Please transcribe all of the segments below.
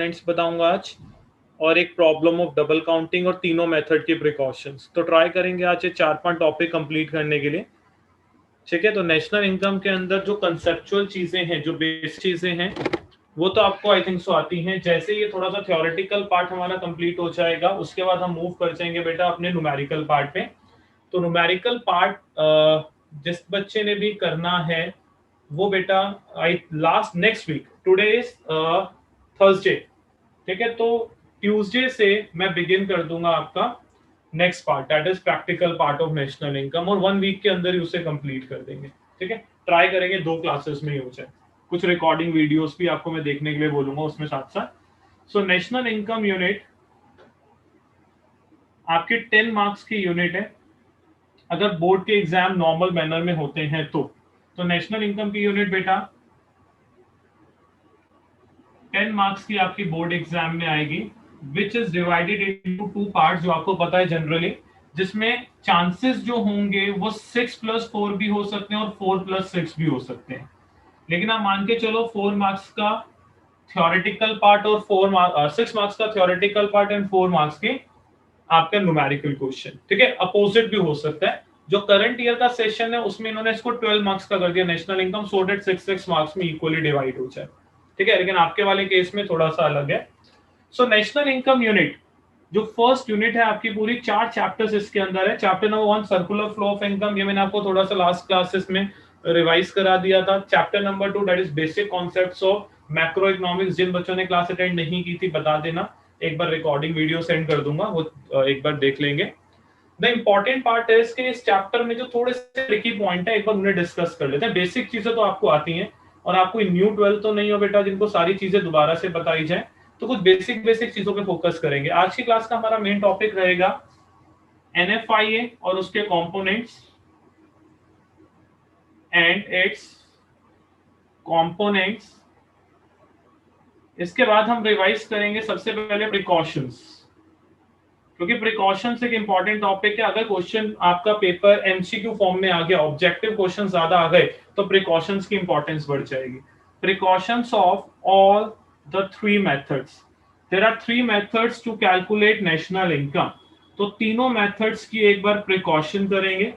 Points बताऊंगा आज और एक प्रॉब्लम ऑफ डबल काउंटिंग और तीनों मेथड के प्रिकॉशंस। तो ट्राई करेंगे आज ये 4-5 टॉपिक कंप्लीट करने के लिए। ठीक है, तो नेशनल इनकम के अंदर जो कंसेप्चुअल चीजें हैं, जो बेसिक चीजें हैं, वो तो आपको आई थिंक सो आती हैं। जैसे ये थोड़ा सा थ्योरेटिकल पार्ट हमारा कंप्लीट हो जाएगा, उसके बाद हम मूव कर जाएंगे बेटा अपने न्यूमेरिकल पार्ट पे। तो न्यूमेरिकल पार्ट जिस बच्चे ने भी करना है वो बेटा आई last next week, today is Thursday, ठीक है, तो ट्यूसडे से मैं बिगिन कर दूंगा आपका next part, that is practical part of national income, और 1 वीक के अंदर ही उसे कंप्लीट कर देंगे। ठीक है, ट्राई करेंगे 2 क्लासेस में ही हो जाए। कुछ रिकॉर्डिंग वीडियोस भी आपको मैं देखने के लिए बोलूंगा उसमें साथ साथ। सो नेशनल इनकम यूनिट आपकी 10 मार्क्स की यूनिट है अगर बोर्ड के एग्जाम नॉर्मल मैनर में होते हैं तो नेशनल इनकम की यूनिट बेटा 10 मार्क्स की आपकी बोर्ड एग्जाम में आएगी, which is divided into 2 parts, जो आपको पता है जनरली, जिसमें चांसेस जो होंगे वो 6+4 भी हो सकते हैं और 4+6 भी हो सकते हैं। लेकिन आप मान के चलो 4 मार्क्स का थ्योरेटिकल पार्ट और 6 मार्क्स का थ्योरेटिकल पार्ट एंड 4 मार्क्स के आपका न्यूमेरिकल क्वेश्चन। ठीक है, अपोजिट भी हो सकता है। जो करंट ईयर का सेशन है उसमें इन्होंने इसको 12 मार्क्स का कर दिया national income, so that 6 marks में इक्वली डिवाइड हो जाए। ठीक है, लेकिन आपके वाले केस में थोड़ा सा अलग है। सो नेशनल इनकम यूनिट जो फर्स्ट यूनिट है आपकी, पूरी 4 चैप्टर्स इसके अंदर है। Chapter number 1 circular flow of income, ये मैंने आपको थोड़ा सा लास्ट क्लासेस में रिवाइज करा दिया था। Chapter number 2 that is basic concepts of macroeconomics. जिन बच्चों ने क्लास अटेंड नहीं की थी बता देना, एक बार रिकॉर्डिंग वीडियो सेंड कर दूंगा, वो एक बार देख लेंगे। द इंपॉर्टेंट पार्ट है इसके इस चैप्टर में जो थोड़े से ट्रिकी पॉइंट है, एक बार उन्हें डिस्कस कर लेते हैं। बेसिक चीजें तो आपको आती हैं और आपको न्यू 12 तो नहीं हो बेटा जिनको सारी चीजें दोबारा से बताई जाए, तो कुछ बेसिक चीजों पे फोकस करेंगे। आज की क्लास का हमारा मेन टॉपिक रहेगा एनएफआईए और उसके कंपोनेंट्स एंड इट्स कंपोनेंट्स। इसके बाद हम रिवाइज करेंगे सबसे पहले प्रिकॉशंस, क्योंकि प्रिकॉशंस एक इंपॉर्टेंट टॉपिक है। अगर क्वेश्चन आपका पेपर एमसीक्यू फॉर्म में आ गया, ऑब्जेक्टिव क्वेश्चन ज्यादा आ गए, तो प्रिकॉशंस की इंपॉर्टेंस बढ़ जाएगी। Precautions of all the 3 methods, there are 3 methods to calculate national income. तो तीनों मेथड्स की एक बार प्रिकॉशन करेंगे,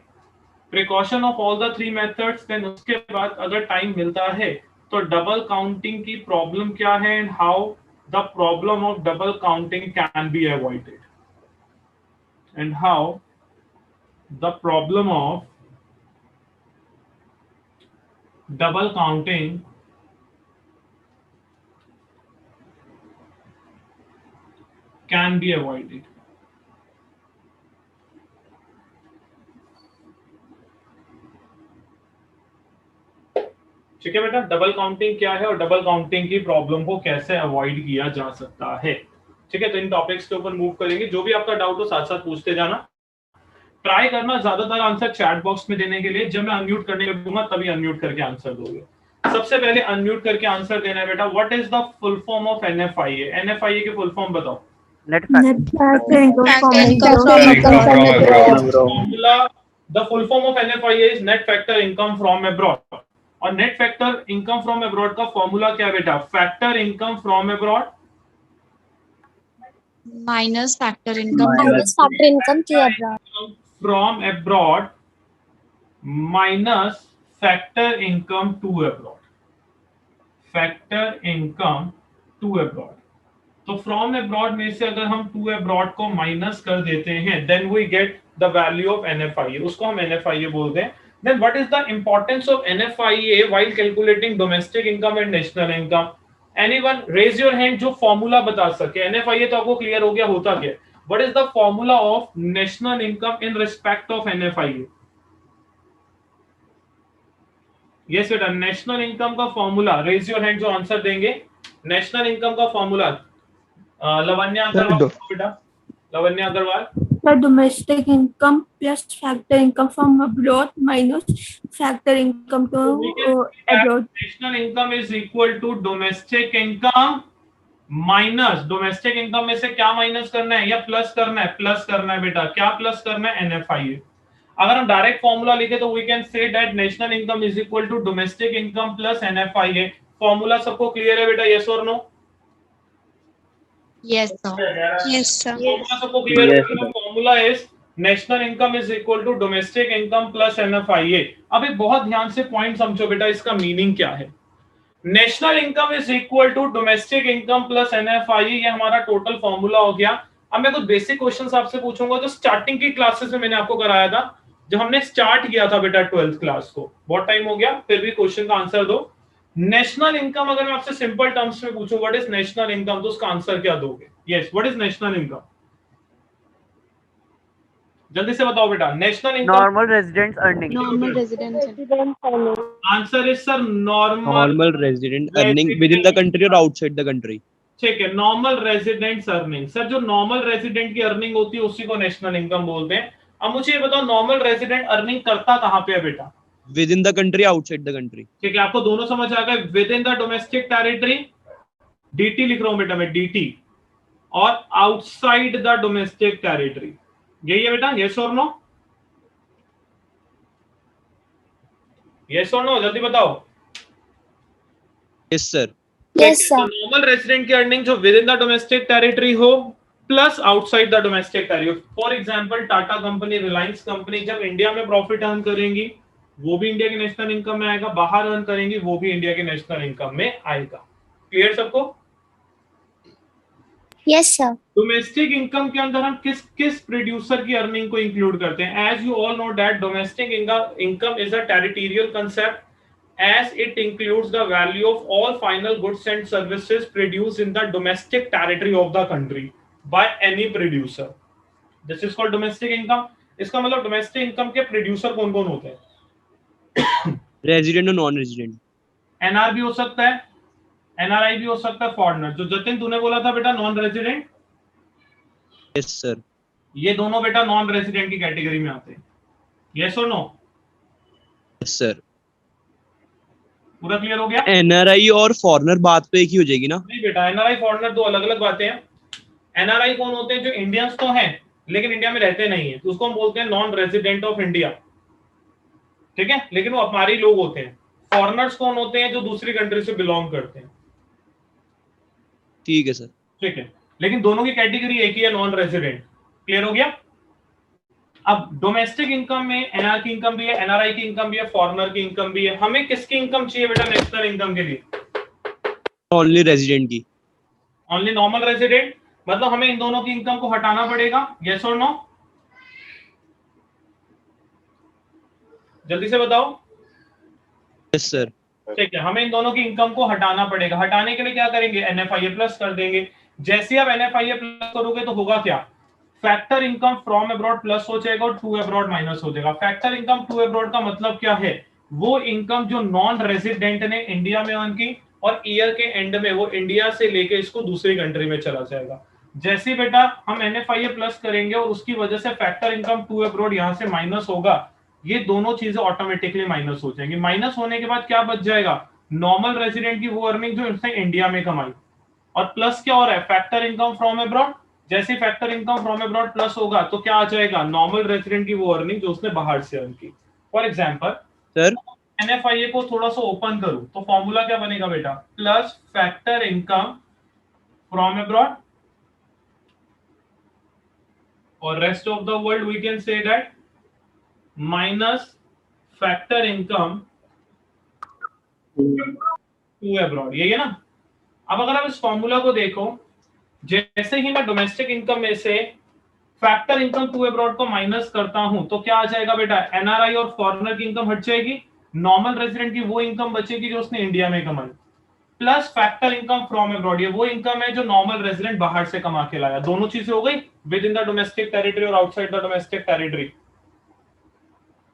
precaution of all the 3 methods. Then उसके बाद अगर टाइम मिलता है तो डबल काउंटिंग की प्रॉब्लम क्या है and how the problem of double counting can be avoided, and how the problem of double counting can be avoided। ठीक है बेटा, डबल काउंटिंग क्या है और डबल काउंटिंग की प्रॉब्लम को कैसे अवॉइड किया जा सकता है। ठीक है, तो इन टॉपिक्स के ऊपर मूव करेंगे। जो भी आपका डाउट हो साथ साथ पूछते जाना, ट्राई करना ज्यादातर आंसर चैट बॉक्स में देने के लिए। जब मैं अनम्यूट करने लगूंगा तभी अनम्यूट करके आंसर दोगे। सबसे पहले अनम्यूट करके आंसर देना है बेटा। What is the full form of NFIA? NFIA के फुल फॉर्म बताओ। Net factor income from formula, the full form of NFIA is net factor income from abroad. और net factor income from abroad का formula क्या है बेटा? Factor income from abroad minus factor income from abroad minus factor income to abroad, factor income to abroad. तो from abroad में से अगर हम टू अब्रॉड को माइनस कर देते हैं, then we get the value of NFIA, उसको हम एनएफआईए बोलते हैं। Then what is the importance of NFIA while calculating domestic income and national income? Anyone raise your hand जो फॉर्मूला बता सके। एनएफआईए तो आपको क्लियर हो गया होता क्या। What is the formula of national income in respect of NFIA? Yes बेटा, नेशनल इनकम का फॉर्मूला, रेज योर हैंड जो आंसर देंगे। नेशनल इनकम का फॉर्मूला लवन्या अग्रवाल बेटा, Lavanya Agarwal. The domestic income plus factor income from abroad minus factor income to abroad. National income is equal to domestic income minus, domestic income में से क्या minus करना है या प्लस करना है? प्लस करना है बेटा। क्या प्लस करना है? एनएफआईए। अगर हम डायरेक्ट फॉर्मूला लिखे तो we can say that national income is equal to domestic income plus NFIA. Formula सबको क्लियर है बेटा? यस और no? Yes, sir. Yes, sir. Formula सबको क्लियर Yes, है? sir. Formula is national income is equal to domestic income plus NFIA। अब एक बहुत ध्यान से पॉइंट समझो बेटा, इसका मीनिंग क्या है। National income is equal to domestic income plus NFIA, ये हमारा टोटल फॉर्मूला हो गया। अब मैं कुछ बेसिक क्वेश्चंस आपसे पूछूंगा जो स्टार्टिंग की क्लासेस में मैंने आपको कराया था, जब हमने स्टार्ट किया था बेटा 12th क्लास को। बहुत टाइम हो गया, फिर भी क्वेश्चन का आंसर दो। नेशनल इनकम अगर मैं आपसे सिंपल टर्म्स में पूछूं व्हाट इज नेशनल इनकम, तो उसका आंसर क्या दोगे? Yes, what is national income? जल्दी से बताओ बेटा। National income Normal residents earning. Normal residential. Answer is sir normal Normal resident earning within the country or outside the country. ठीक है, नॉर्मल रेजिडेंट्स अर्निंग। सर जो normal resident की earning होती है उसी को नेशनल इनकम बोलते हैं। अब मुझे ये बताओ नॉर्मल रेजिडेंट अर्निंग करता कहां पे है बेटा? Within the country, outside the country. ठीक है, आपको दोनों समझ आ गए। With in the domestic territory, DT लिख रहा हूं बेटा मैं, DT, और आउटसाइड द डोमेस्टिक टेरिटरी, यही है बेटा। यस और नो? यस और नो, जल्दी बताओ। Yes, sir. Yes, sir. Normal resident की अर्निंग जो within the domestic territory हो plus outside the domestic territory. For example Tata company, Reliance company जब इंडिया में प्रॉफिट अर्न करेंगी वो भी इंडिया की नेशनल इनकम में आएगा, बाहर अर्न करेंगी वो भी इंडिया की नेशनल इनकम में आएगा। क्लियर सबको? Yes, sir. डोमेस्टिक इनकम के अंदर हम किस किस प्रोड्यूसर की अर्निंग को इंक्लूड करते हैं? As you all know that domestic income is a territorial concept as it includes the value of all final goods and services produced in the domestic territory of the country by any producer. This is called domestic income. इसका मतलब domestic income के producer कौन कौन होते हैं? Resident or non-resident. NR भी हो सकता है, NRI भी हो सकता है, फॉरेनर। जो जतिन तूने बोला था बेटा नॉन रेजिडेंट, Yes, sir. ये दोनों बेटा नॉन रेजिडेंट की कैटेगरी में आते हैं। यस और नो? Yes, sir. पूरा क्लियर हो गया? NRI और foreigner बात तो एक ही हो जाएगी ना? नहीं बेटा, NRI फॉरेनर दो अलग अलग बातें हैं। NRI कौन होते हैं? जो इंडियंस तो हैं लेकिन इंडिया में रहते नहीं है, तो उसको हम बोलते हैं नॉन रेजिडेंट ऑफ इंडिया। ठीक है, लेकिन वो हमारे लोग होते हैं। फॉरेनर्स कौन होते हैं? जो दूसरी कंट्री से बिलोंग करते हैं। ठीक है सर। ठीक है, लेकिन दोनों की कैटेगरी एक ही है, नॉन रेजिडेंट। क्लियर हो गया? अब डोमेस्टिक इनकम में एनआर की इनकम भी है, एनआरआई की इनकम भी है, फॉरेनर की इनकम भी है। हमें किसकी इनकम चाहिए बेटा नेशनल इनकम के लिए? ओनली रेजिडेंट की। ओनली नॉर्मल रेजिडेंट, मतलब हमें इन दोनों की इनकम को हटाना पड़ेगा। यस और नो? जल्दी से बताओ। Yes sir. ठीक है, हमें इन दोनों की इनकम को हटाना पड़ेगा। हटाने के लिए क्या करेंगे? NFIA प्लस कर देंगे। जैसे आप NFIA प्लस करोगे तो होगा क्या? Factor income from abroad plus हो जाएगा और टू अब्रॉड माइनस हो जाएगा। फैक्टर इनकम टू अब्रॉड का मतलब क्या है? वो इनकम जो नॉन रेजिडेंट ने इंडिया में अर्न की और ईयर के एंड में वो इंडिया से लेके इसको दूसरी कंट्री में चला जाएगा। जैसे बेटा हम NFIA प्लस करेंगे और उसकी वजह से फैक्टर इनकम टू अब्रॉड यहां से माइनस होगा, ये दोनों चीजें ऑटोमेटिकली माइनस हो जाएंगी। माइनस होने के बाद क्या बच जाएगा? नॉर्मल रेजिडेंट की वो अर्निंग जो उसने इंडिया में कमाई, और प्लस क्या हो रहा है? Factor income from abroad. जैसे factor income from abroad plus होगा तो क्या आ जाएगा? नॉर्मल रेजिडेंट की वो अर्निंग जो उसने बाहर से अर्न की। फॉर एग्जांपल सर NFIA को थोड़ा सा ओपन करूं तो फॉर्मूला क्या बनेगा बेटा? Plus factor income from abroad और rest of the world we can say that minus factor income to abroad. यही है ना? अब अगर आप इस फॉर्मूला को देखो, जैसे ही मैं डोमेस्टिक इनकम में से फैक्टर इनकम टू अब्रॉड को माइनस करता हूं तो क्या आ जाएगा बेटा? NRI और फॉरेनर की इनकम हट जाएगी, नॉर्मल रेजिडेंट की वो इनकम बचेगी जो उसने इंडिया में कमाई, plus factor income from abroad, ये वो इनकम है जो नॉर्मल रेजिडेंट बाहर से कमा के लाया। दोनों चीजें हो गई, within the domestic territory और outside the domestic territory.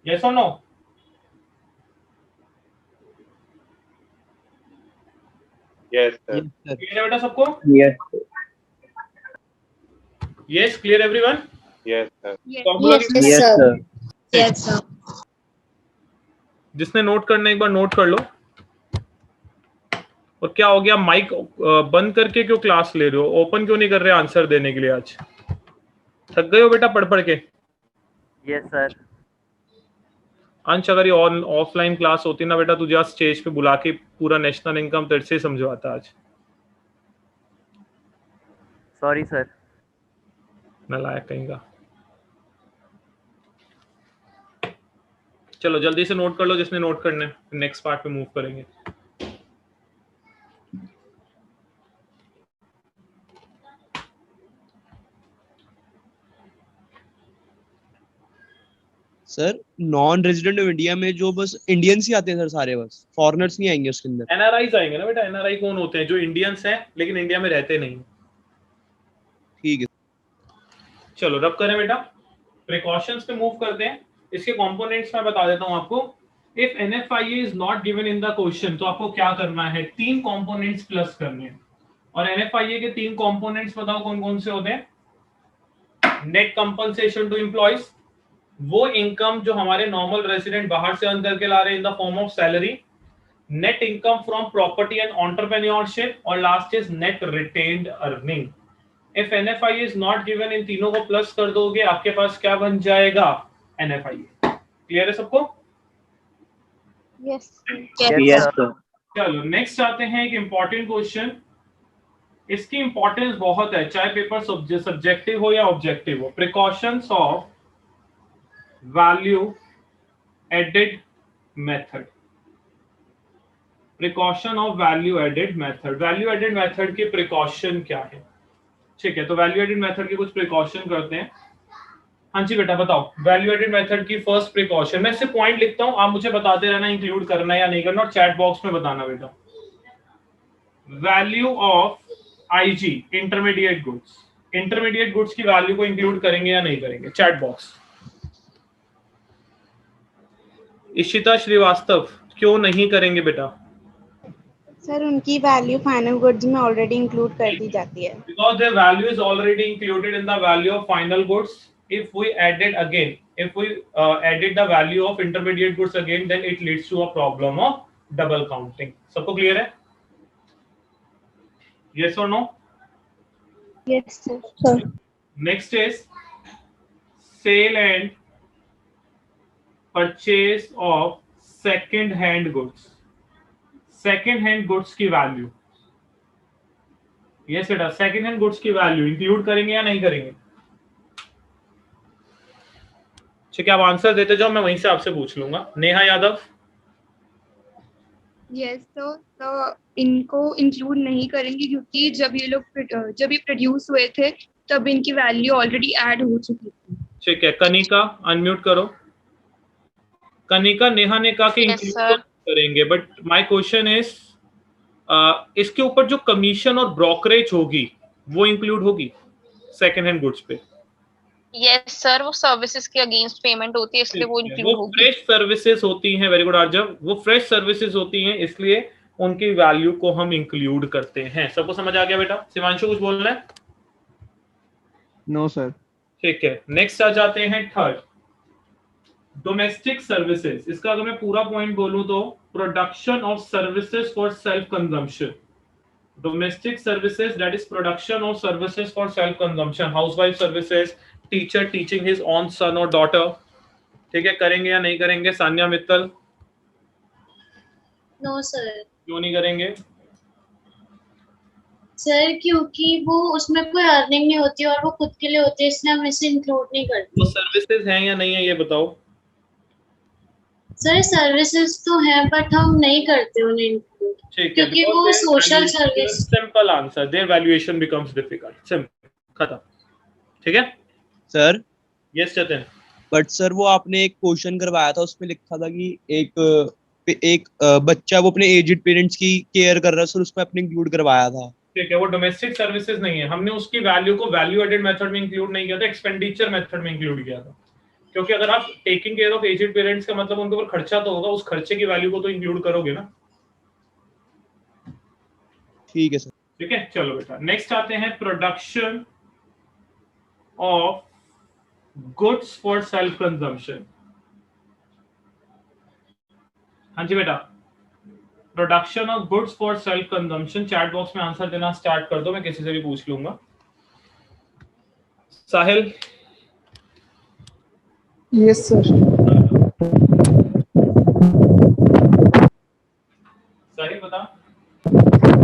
Yes और नो? Yes, sir. क्लियर है बेटा सबको? Yes yes, clear everyone? Yes, sir. Formula yes sir. Yes, sir. जिसने नोट करना एक बार नोट कर लो। और क्या हो गया, माइक बंद करके क्यों क्लास ले रहे हो? ओपन क्यों नहीं कर रहे आंसर देने के लिए? आज थक गए हो बेटा पढ़ पढ़ के? Yes sir. अंश, अगर ये ऑफलाइन क्लास होती ना बेटा, तुझे आज स्टेज पे बुला के पूरा नेशनल इनकम तेरे से समझवाता आज। Sorry sir. नालायक कहीं का। चलो जल्दी से नोट कर लो जिसने नोट करने, नेक्स्ट पार्ट पे मूव करेंगे। Sir non resident of India में जो बस इंडियंस ही आते हैं सर, सारे बस फॉरेनर्स नहीं आएंगे उसके अंदर। एनआरआईज आएंगे ना बेटा। एनआरआई कौन होते हैं? जो इंडियंस हैं लेकिन इंडिया में रहते नहीं। ठीक है। चलो रब करें बेटा, प्रिकॉशंस पे मूव करते हैं। इसके कंपोनेंट्स मैं बता देता हूं आपको। If NFIA is not given in the question तो आपको क्या करना है, 3 कंपोनेंट्स प्लस करने हैं। और एनएफआईए के 3 कंपोनेंट्स बताओ कौन कौन से होते हैं? नेट कंपनसेशन टू एम्प्लॉइज, वो इनकम जो हमारे नॉर्मल रेजिडेंट बाहर से अर्न करके ला रहे हैं in the form of salary. Net income from property and entrepreneurship, और last is net retained earning. If NFIA is not given, इन तीनों को प्लस कर दोगे, आपके पास क्या बन जाएगा? एनएफआईए। क्लियर है सबको? Yes. Yes sir. चलो नेक्स्ट आते हैं एक इंपॉर्टेंट क्वेश्चन। इसकी इंपॉर्टेंस बहुत है, चाहे पेपर सब्जेक्टिव हो या ऑब्जेक्टिव हो। Precautions of value added method. Precaution of value added method. Value added method के प्रिकॉशन क्या है? ठीक है, तो वैल्यू एडेड मेथड के कुछ प्रिकॉशन करते हैं। हाँ जी बेटा बताओ, वैल्यू एडेड मेथड की फर्स्ट प्रिकॉशन। मैं सिर्फ पॉइंट लिखता हूं, आप मुझे बताते रहना इंक्लूड करना है या नहीं करना, और चैट बॉक्स में बताना बेटा। Value of IG, intermediate goods. Intermediate goods की वैल्यू को इंक्लूड करेंगे या नहीं करेंगे? Chat box. इशिता श्रीवास्तव, क्यों नहीं करेंगे बेटा? सर उनकी वैल्यू फाइनल गुड्स में ऑलरेडी इंक्लूड कर दी जाती है। Because their value is already included in the value of final goods. If we added the value of intermediate goods again, then it leads to a problem of double counting. सबको clear है? Yes or no? Yes sir. Next is sale and purchase of second hand goods. Second hand goods की value. Yes बेटा, second hand goods की value include करेंगे या नहीं करेंगे? ठीक है, आप आंसर देते जाओ, मैं वहीं से आपसे पूछ लूंगा। नेहा यादव। यस तो इनको इंक्लूड नहीं करेंगे क्योंकि जब ये प्रोड्यूस हुए थे तब इनकी वैल्यू ऑलरेडी ऐड हो चुकी थी। ठीक है, कनिका अनम्यूट करो। कनिका, नेहा ने कहा कि इंक्लूड करेंगे, बट माय क्वेश्चन इज इसके ऊपर जो कमीशन और ब्रोकरेज होगी वो इंक्लूड होगी सेकंड हैंड गुड्स पे? यस सर, वो सर्विसेज के अगेंस्ट पेमेंट होती है इसलिए वो इंक्लूड होगी। फ्रेश सर्विसेज होती हैं। वेरी गुड आर्जव, वो फ्रेश सर्विसेज होती हैं इसलिए उनकी वैल्यू को हम इंक्लूड करते हैं। सबको समझ आ गया बेटा? शिवांशु कुछ बोलना है? No sir. ठीक है, नेक्स्ट आ जाते हैं थर्ड, डोमेस्टिक सर्विसेज। इसका अगर मैं पूरा पॉइंट बोलूं तो production of services for self consumption. Domestic services that is production of services for self consumption. Housewife services, teacher teaching his own son और डॉटर। ठीक है, करेंगे या नहीं करेंगे? सान्या मित्तल। No sir. क्यों नहीं करेंगे? सर क्योंकि वो उसमें कोई अर्निंग नहीं होती और वो खुद के लिए होती है, इसलिए हम इसे इंक्लूड नहीं करते। वो सर्विसेज हैं या नहीं है ये बताओ? सर सर्विसेज तो हैं बट हम नहीं करते उन्हें इंक्लूड, क्योंकि वो social service. Simple answer, there valuation becomes difficult. Simple, खत्म। ठीक है sir. Yes Jatin. But sir वो आपने एक क्वेश्चन करवाया था, उसमें लिखा था कि एक बच्चा वो अपने एजेड पेरेंट्स की केयर कर रहा है सर, उसको आपने इंक्लूड करवाया था। ठीक है, वो डोमेस्टिक सर्विसेज नहीं है। हमने उसकी वैल्यू को वैल्यू एडेड मेथड में इंक्लूड नहीं किया था, एक्सपेंडिचर मेथड में इंक्लूड किया था। क्योंकि अगर आप taking care of aged parents का मतलब उनके ऊपर खर्चा तो होगा, उस खर्चे की वैल्यू को तो इंक्लूड करोगे ना। ठीक है सर। ठीक है, चलो बेटा नेक्स्ट आते हैं production of goods for self consumption. हाँ जी बेटा, production of goods for self consumption. Chat box में आंसर देना स्टार्ट कर दो, मैं किसी से भी पूछ लूंगा। साहिल। Yes sir. साहिल बता।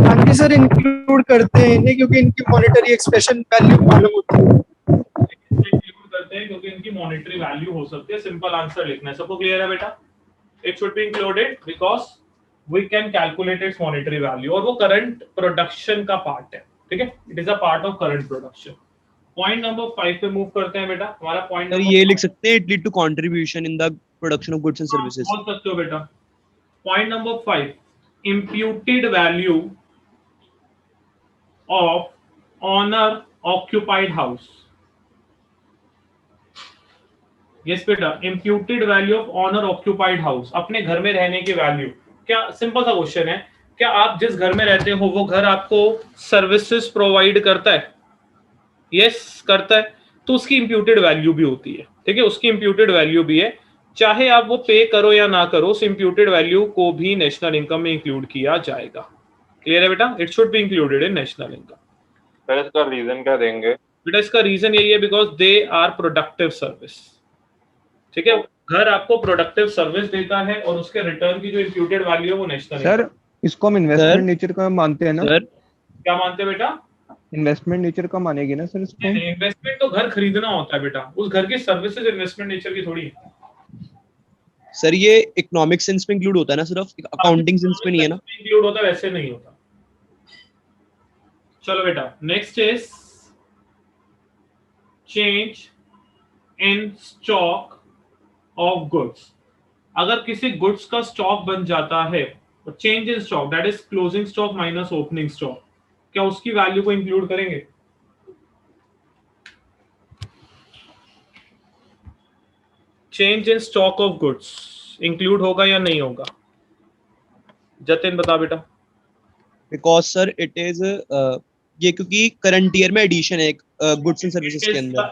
हाँ जी सर इंक्लूड करते हैं इन्हें क्योंकि इनकी मॉनेटरी एक्सप्रेशन वैल्यू मालूम होती है। इंक्लूड करते हैं क्योंकि इनकी मॉनेटरी वैल्यू हो सकती है। सिंपल आंसर लिखना है। सबको क्लियर है बेटा? It should be included because we can calculate its monetary value और वो करंट प्रोडक्शन का पार्ट है। ठीक है, it is a part of current production. Point number 5 पे मूव करते हैं बेटा। हमारा पॉइंट सर ये लिख सकते हैं, it lead to contribution in the production of goods and services. बोल सकते हो बेटा। Point number 5, imputed value of owner occupied house। Yes बेटा, imputed value of owner occupied house, अपने घर में रहने की वैल्यू। क्या सिंपल सा क्वेश्चन है, क्या आप जिस घर में रहते हो वो घर आपको सर्विसेज प्रोवाइड करता है? यस करता है, तो उसकी imputed वैल्यू भी होती है। ठीक है, उसकी imputed वैल्यू भी है, चाहे आप वो पे करो या ना करो, उस imputed वैल्यू को भी नेशनल इनकम में इंक्लूड किया जाएगा। क्लियर है बेटा? It should be included in national income. Sir इसका रीजन क्या देंगे? बेटा इसका रीजन यही है because they are productive service. ठीक है, घर आपको प्रोडक्टिव सर्विस देता है और उसके रिटर्न की जो इंप्यूटेड वैल्यू है वो नेशनल। सर इसको हम इन्वेस्टमेंट नेचर का मानते हैं ना सर? क्या मानते हैं बेटा? इन्वेस्टमेंट नेचर का मानेगी ना सर इसको? इन्वेस्टमेंट तो घर खरीदना होता है बेटा, उस घर की सर्विसेज इन्वेस्टमेंट नेचर की थोड़ी है। सर ये इकोनॉमिक सेंस में इंक्लूड होता है ना, सिर्फ अकाउंटिंग सेंस में नहीं है ना? इंक्लूड होता है, वैसे नहीं होता। चलो बेटा, next is change in stock of goods. अगर किसी गुड्स का स्टॉक बन जाता है, change in stock that is closing stock minus opening stock, क्या उसकी वैल्यू को इंक्लूड करेंगे? Change in stock of goods include होगा या नहीं होगा? जतिन बता बेटा। बिकॉज सर इट इज ये क्योंकि करंट ईयर में एडिशन है गुड्स एंड सर्विसेज के अंदर,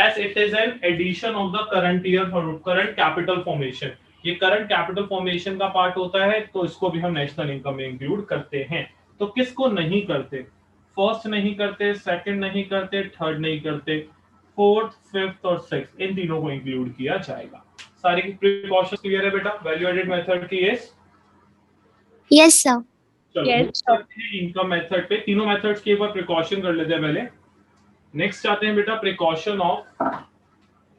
as it is an addition of the current year for current capital formation। ये करंट कैपिटल फॉर्मेशन का पार्ट होता है, तो इसको भी हम नेशनल इनकम में इंक्लूड करते हैं। तो किसको नहीं करते? फर्स्ट नहीं करते, सेकंड नहीं करते, थर्ड नहीं करते, फोर्थ, फिफ्थ और सिक्स्थ, इन तीनों को इंक्लूड किया जाएगा। सारी प्रिकॉशंस क्लियर है बेटा? वैल्यू एडेड मेथड की यस सर। चलो इनकम मेथड पे, तीनों मेथड्स के ऊपर प्रिकॉशन कर लेते हैं पहले। नेक्स्ट आते हैं बेटा precaution of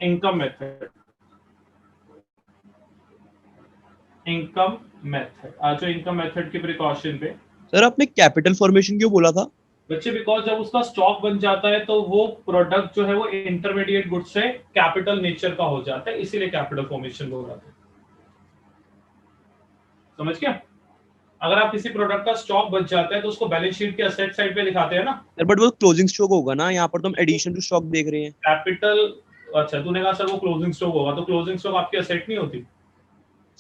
income method. Income method आ जाओ, इनकम मेथड के प्रिकॉशन पे। सर आपने कैपिटल फॉर्मेशन क्यों बोला था? बच्चे बिकॉज जब उसका स्टॉक बन जाता है तो वो प्रोडक्ट जो है वो इंटरमीडिएट गुड्स से कैपिटल नेचर का हो जाता है, इसीलिए कैपिटल फॉर्मेशन बोल रहा था। समझ गया? अगर आप किसी प्रोडक्ट का स्टॉक बच जाता है तो उसको बैलेंस शीट के असेट साइड पे दिखाते हैं ना। बट वो क्लोजिंग स्टॉक होगा ना, यहाँ पर तो हम एडिशन टू स्टॉक देख रहे हैं। कैपिटल, अच्छा तूने कहा सर वो क्लोजिंग स्टॉक होगा, तो क्लोजिंग स्टॉक आपकी असेट नहीं होती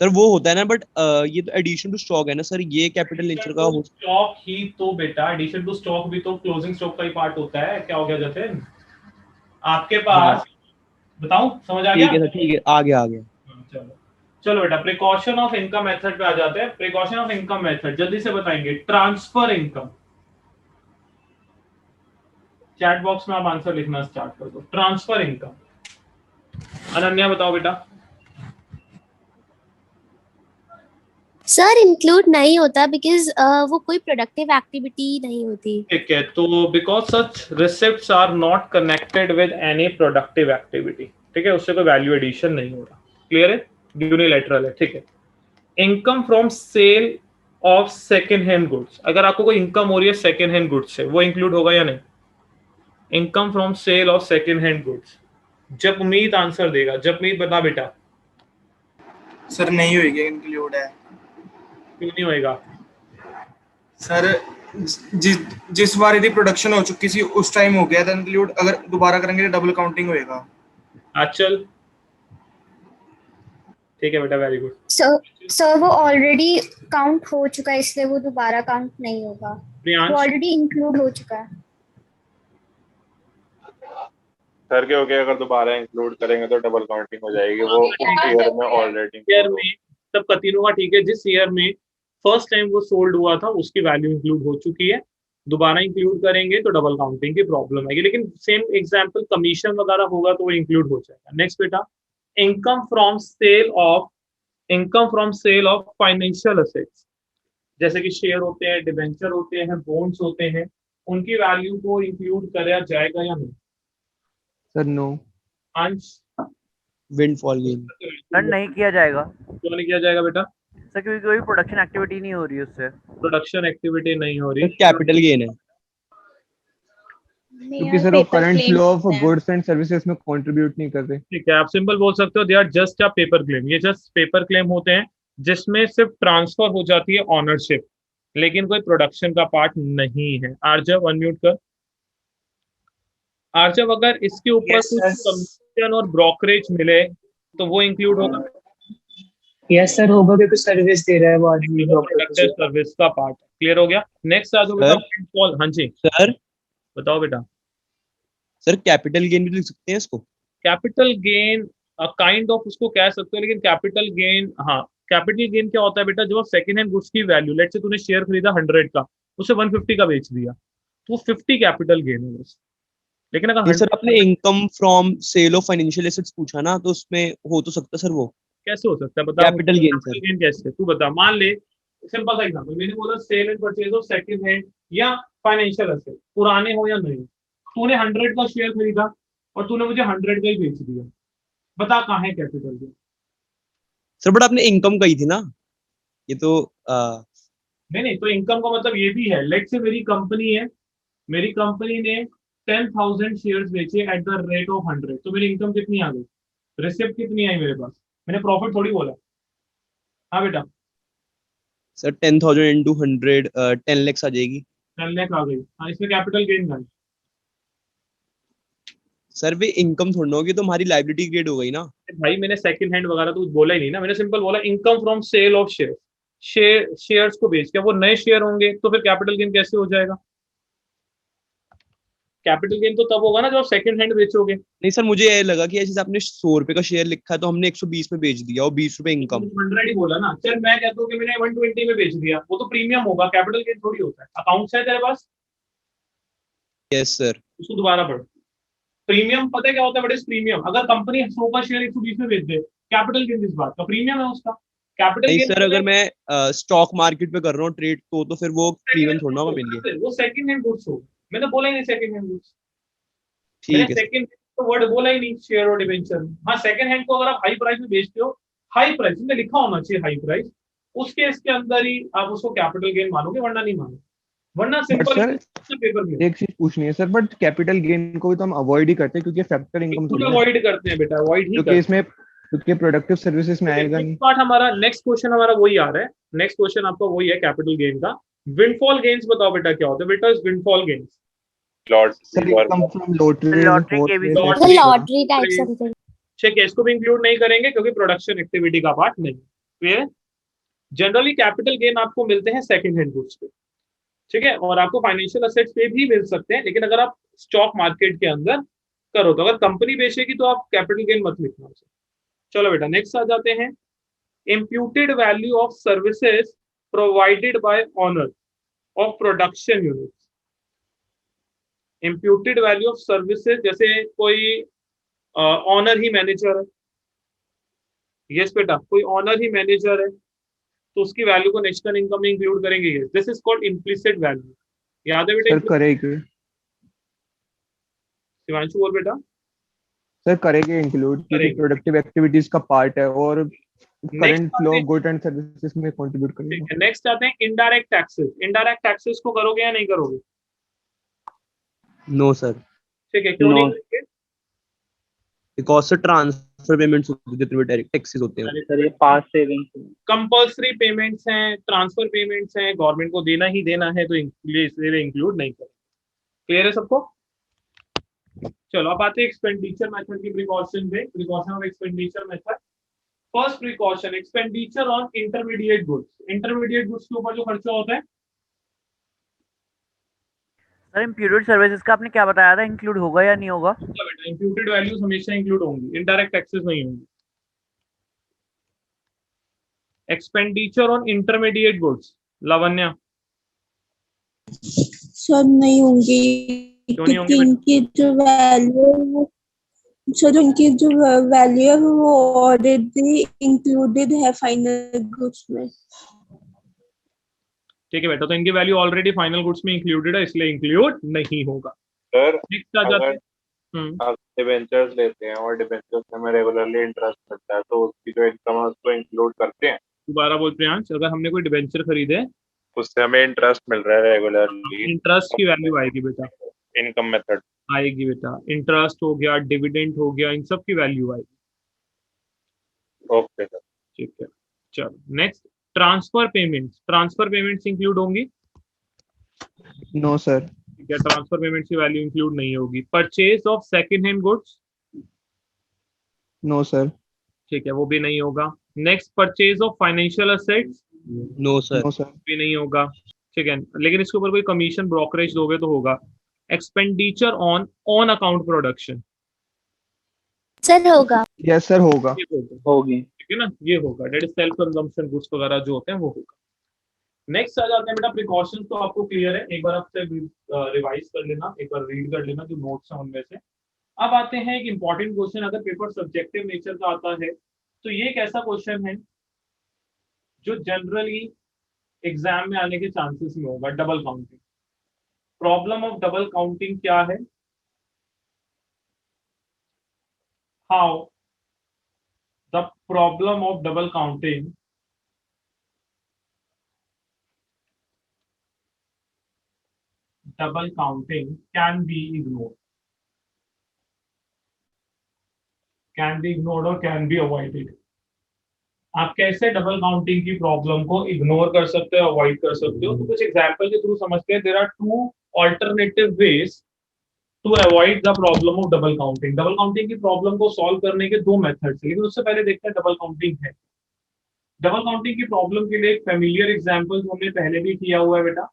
सर? वो होता है ना, बट ये तो एडिशन टू स्टॉक है ना सर, ये कैपिटल नेचर का हो। स्टॉक ही तो बेटा, एडिशन टू स्टॉक भी तो क्लोजिंग स्टॉक का ही पार्ट होता है। क्या हो गया जतिन आपके पास? बताऊं, समझ आ गया? ठीक है सर, ठीक है, आ गया। चलो चलो बेटा, प्रिकॉशन ऑफ इनकम मेथड पे आ जाते हैं। प्रिकॉशन ऑफ इनकम मेथड जल्दी से बताएंगे। ट्रांसफर इनकम, चैट बॉक्स में आप आंसर लिखना स्टार्ट कर दो। ट्रांसफर इनकम, अनन्या बताओ बेटा। सर इंक्लूड नहीं होता बिकॉज वो कोई प्रोडक्टिव एक्टिविटी नहीं होती। ठीक है, तो because such receipts are not connected with any productive activity. ठीक है, उससे कोई वैल्यू एडिशन नहीं हो रहा। क्लियर है? यूनिलैटरल है। ठीक है, income from sale of second hand goods, अगर आपको कोई इनकम हो रही है सेकंड हैंड गुड्स से, वो इंक्लूड होगा या नहीं? Income from sale of second hand goods. Japmeet answer देगा। जपमीत बता बेटा। सर नहीं होएगा, इंक्लूड है। क्यों नहीं होएगा? सर जिस बार यदि प्रोडक्शन हो चुकी थी उस टाइम हो गया था इंक्लूड, अगर दोबारा करेंगे तो डबल काउंटिंग होएगा। आचल ठीक है बेटा, वेरी गुड। सर वो ऑलरेडी काउंट हो चुका है, इसलिए वो दोबारा काउंट नहीं होगा। वो ऑलरेडी इंक्लूड हो चुका है। सर क्या हो गया, अगर दोबारा इंक्लूड करेंगे तो डबल काउंटिंग हो जाएगी। वो ईयर में ऑलरेडी ईयर में सब का तीनों का ठीक है। जिस ईयर में फर्स्ट टाइम वो सोल्ड हुआ था उसकी वैल्यू इंक्लूड हो चुकी है, दोबारा इंक्लूड करेंगे तो डबल काउंटिंग की प्रॉब्लम आएगी। लेकिन सेम एग्जांपल कमीशन वगैरह होगा तो वो इंक्लूड हो जाएगा। नेक्स्ट बेटा, income from sale of financial assets. जैसे कि शेयर होते हैं, डिबेंचर होते हैं, बॉन्ड्स होते हैं, उनकी वैल्यू को इंक्लूड करा जाएगा या नहीं? Sir no. Ansh? Windfall gain sir नहीं किया जाएगा। क्यों नहीं किया जाएगा बेटा? सर क्योंकि कोई प्रोडक्शन एक्टिविटी नहीं हो रही उससे। प्रोडक्शन एक्टिविटी नहीं हो रही, कैपिटल गेन है, क्योंकि सर वो current flow of goods and services में कंट्रीब्यूट नहीं कर रहे। ठीक है, आप सिंपल बोल सकते हो they are just a paper claim. ये जस्ट पेपर क्लेम होते हैं जिसमें सिर्फ ट्रांसफर हो जाती है ऑनरशिप, लेकिन कोई प्रोडक्शन का पार्ट नहीं है। आर्जव अनम्यूट कर। आर्जव, अगर इसके ऊपर कुछ कमीशन और ब्रोकरेज मिले तो वो इंक्लूड होगा? यस सर होगा, क्योंकि सर्विस दे रहा है वो आदमी। प्रोडक्टिव सर्विस का पार्ट क्लियर हो गया। नेक्स्ट आ जाओ बेटा, विंडफॉल। हाँ जी सर बताओ बेटा। सर कैपिटल गेन भी लिख सकते हैं इसको? कैपिटल गेन काइंड ऑफ उसको कह सकते हो, लेकिन कैपिटल गेन, हाँ कैपिटल गेन क्या होता है बेटा, जो सेकंड हैंड गुड्स की वैल्यू, लेट्स से तूने शेयर खरीदा 100 का, उसे 150 का बेच दिया, तो वो 50 कैपिटल गेन है बस। लेकिन अगर सर आपने income from sale of financial assets पूछा ना, तो उसमें हो तो सकता है सर। वो कैसे हो सकता है बता? Capital gain sir. गेन कैसे, तू बता। मान ले सिंपल सा एग्जांपल, मैंने बोला sale and purchase of second hand या फाइनेंशियल एसेट, पुराने हो या नहीं, तूने 100 का शेयर खरीदा और तूने मुझे 100 का ही बेच दिया, बता कहाँ है कैपिटल गेन? सर बट आपने इनकम कही थी ना, ये तो नहीं, तो इनकम का मतलब ये भी है, लेट्स से मेरी कंपनी है, मेरी कंपनी ने 10,000 शेयर्स बेचे एट द रेट ऑफ 100, तो मेरी इनकम कितनी आ गई, रिसिप्ट कितनी आई मेरे पास, मैंने प्रॉफिट थोड़ी बोला। हाँ बेटा सर 10,000 into 100 10 lakhs आ जाएगी। 10 लाख आ गई। हाँ, इसमें कैपिटल गेन का सर वे इनकम थोड़ी ना होगी, तो हमारी लायबिलिटी ग्रेड हो गई ना भाई। मैंने सेकंड हैंड वगैरह तो कुछ बोला ही नहीं ना, मैंने सिंपल बोला income from sale of share, shares को बेच के वो नए शेयर होंगे, तो फिर कैपिटल गेन कैसे हो जाएगा? कैपिटल गेन तो तब होगा ना जब सेकंड हैंड बेचोगे। नहीं सर, मुझे ये लगा कि जैसे आपने 100 रुपए का शेयर लिखा है तो हमने 120 में बेच दिया और 20 रुपए इनकम। 100 ही बोला ना, चल मैं कहता हूँ कि मैंने 120 में बेच दिया, वो तो प्रीमियम होगा, कैपिटल गेन थोड़ी होता है। अकाउंट्स है तेरे पास? Yes sir. उसको दोबारा पढ़। प्रीमियम पता है क्या होता है? बड़े प्रीमियम, अगर कंपनी 100 का शेयर 120 में बेच दे, कैपिटल गेन किस बात का? प्रीमियम है उसका। कैपिटल नहीं गेन सर, अगर मैं स्टॉक मार्केट पे कर रहा हूँ ट्रेड, तो फिर वो प्रीमियम थोड़ा होगा मेरे लिए। वो सेकंड हैंड गुड्स होगा। मैंने बोला ही नहीं सेकंड हैंड गुड्स, ठीक है। सेकंड तो वर्ड बोला ही नहीं शेयर और डिबेंचर में। हाँ, सेकंड हैंड को अगर आप हाई प्राइस में बेचते हो, हाई प्राइस में लिखा होना चाहिए हाई प्राइस, उस केस के अंदर ही आप उसको कैपिटल गेन मानोगे, वरना नहीं मानोगे, वरना सिंपल पेपर गेन। एक चीज पूछनी है सर, बट कैपिटल गेन को भी तो हम अवॉइड ही करते हैं, क्योंकि फैक्टर इनकम थोड़ी अवॉइड करते हैं बेटा, अवॉइड ही क्योंकि इसमें क्योंकि प्रोडक्टिव सर्विसेज में आएगा नहीं। पार्ट हमारा नेक्स्ट क्वेश्चन हमारा वही आ रहा है, नेक्स्ट क्वेश्चन आपका वही है कैपिटल गेन का। विंडफॉल गेन्स बताओ बेटा क्या होता है? बेटा windfall gains lottery type something. ठीक है, इसको भी इंक्लूड नहीं करेंगे क्योंकि प्रोडक्शन एक्टिविटी का पार्ट नहीं। क्लियर? जनरली कैपिटल गेन आपको मिलते हैं सेकंड हैंड गुड्स पे, ठीक है, और आपको फाइनेंशियल एसेट्स पे भी मिल सकते हैं, लेकिन अगर आप स्टॉक मार्केट के अंदर करो तो, अगर कंपनी बेचेगी तो आप कैपिटल गेन मत लिखना। चलो बेटा नेक्स्ट आ जाते हैं। Imputed value of services provided by honour of production unit. Imputed value of services, जैसे कोई ऑनर ही मैनेजर है, यस बेटा, कोई ऑनर ही मैनेजर है, तो उसकी वैल्यू को नेशनल इनकम में इंक्लूड करेंगे। Yes, this is called implicit value. याद है बेटा? सर करेंगे। शिवांशु बोल बेटा। सर करेंगे इंक्लूड, क्योंकि प्रोडक्टिव एक्टिविटीज का पार्ट है और current flow of good and services में कंट्रीब्यूट करेगा। नेक्स्ट आते हैं इनडायरेक्ट टैक्सेस। इनडायरेक्ट टैक्सेस को करोगे या नहीं करोगे? No sir. ठीक है, क्यों नहीं करोगे? बिकॉज़ से ट्रांसफर पेमेंट्स होते हैं, जितने भी डायरेक्ट टैक्सेस होते हैं सर ये पास्ट सेविंग्स कंपल्सरी पेमेंट्स हैं, ट्रांसफर पेमेंट्स हैं, गवर्नमेंट को देना ही देना है, तो इसलिए इंक्लूड नहीं करें। क्लियर है सबको? चलो अब आते हैं एक्सपेंडिचर मेथड की प्रिकॉशन पे। Precaution of expenditure method. First precaution, expenditure on intermediate goods. Intermediate goods के ऊपर जो खर्चा होता है सर, इम्प्यूटेड सर्विसेज का आपने क्या बताया था, इंक्लूड होगा या नहीं होगा? बेटा इम्प्यूटेड वैल्यूज हमेशा इंक्लूड होंगी, इनडायरेक्ट टैक्सेस नहीं होंगी। Expenditure on intermediate goods, Lavanya. Sir नहीं होंगी, क्योंकि इनकी जो वैल्यू सर उनकी जो वैल्यू है वो ऑलरेडी इंक्लूडेड है फाइनल गुड्स में। ठीक है बेटा, तो इनकी वैल्यू ऑलरेडी फाइनल गुड्स में इंक्लूडेड है, इसलिए इंक्लूड नहीं होगा। सर नेक्स्ट आ जाते अगर हैं। आप डिबेंचर्स लेते हैं और डिबेंचर्स में हमें रेगुलरली इंटरेस्ट मिलता है, तो उसकी जो इनकम है उसको इंक्लूड करते हैं? दोबारा बोल प्रियांश, अगर हमने कोई डिबेंचर खरीदे उससे हमें इंटरेस्ट मिल रहा है रेगुलरली, इंटरेस्ट की वैल्यू आएगी बेटा, इनकम मेथड आएगी बेटा, इंटरेस्ट हो गया, डिविडेंड हो गया, इन सब की वैल्यू आएगी। ओके सर, ठीक है, चलो नेक्स्ट, ट्रांसफर पेमेंट्स इंक्लूड होंगी? No sir. ठीक है, ट्रांसफर पेमेंट्स की वैल्यू इंक्लूड नहीं होगी। Purchase of second hand goods? No sir. ठीक है, वो भी नहीं होगा। Next, purchase of financial assets? No sir. No sir. भी नहीं होगा। ठीक है, लेकिन इसके ऊपर कोई कमीशन ब्रोकरेज दोगे तो होगा। Expenditure on account production? Sir होगा। यस सर होगा। होगी। ठीक है ना, ये होगा, that is self consumption goods वगैरह जो होते हैं वो होगा। नेक्स्ट आ जाते हैं बेटा प्रिकॉशंस, तो आपको क्लियर है, एक बार आपसे रिवाइज कर लेना, एक बार रीड कर लेना जो नोट्स हैं उनमें से। अब आते हैं एक इंपॉर्टेंट क्वेश्चन, अगर पेपर सब्जेक्टिव नेचर का आता है तो ये एक ऐसा क्वेश्चन है जो जनरली एग्जाम में आने के चांसेस में होगा, double counting. Problem of double counting क्या है? How the problem of double counting can be ignored or can be avoided। आप कैसे डबल काउंटिंग की प्रॉब्लम को इग्नोर कर सकते हो, अवॉइड कर सकते हो? तो कुछ एग्जांपल के थ्रू समझते हैं। There are two alternative ways to avoid the problem of double counting. Double counting की प्रॉब्लम को सॉल्व करने के दो मेथड्स हैं, लेकिन उससे पहले देखते हैं डबल काउंटिंग है। डबल काउंटिंग की प्रॉब्लम के लिए एक फेमिलियर एग्जांपल जो हमने पहले भी किया हुआ है बेटा।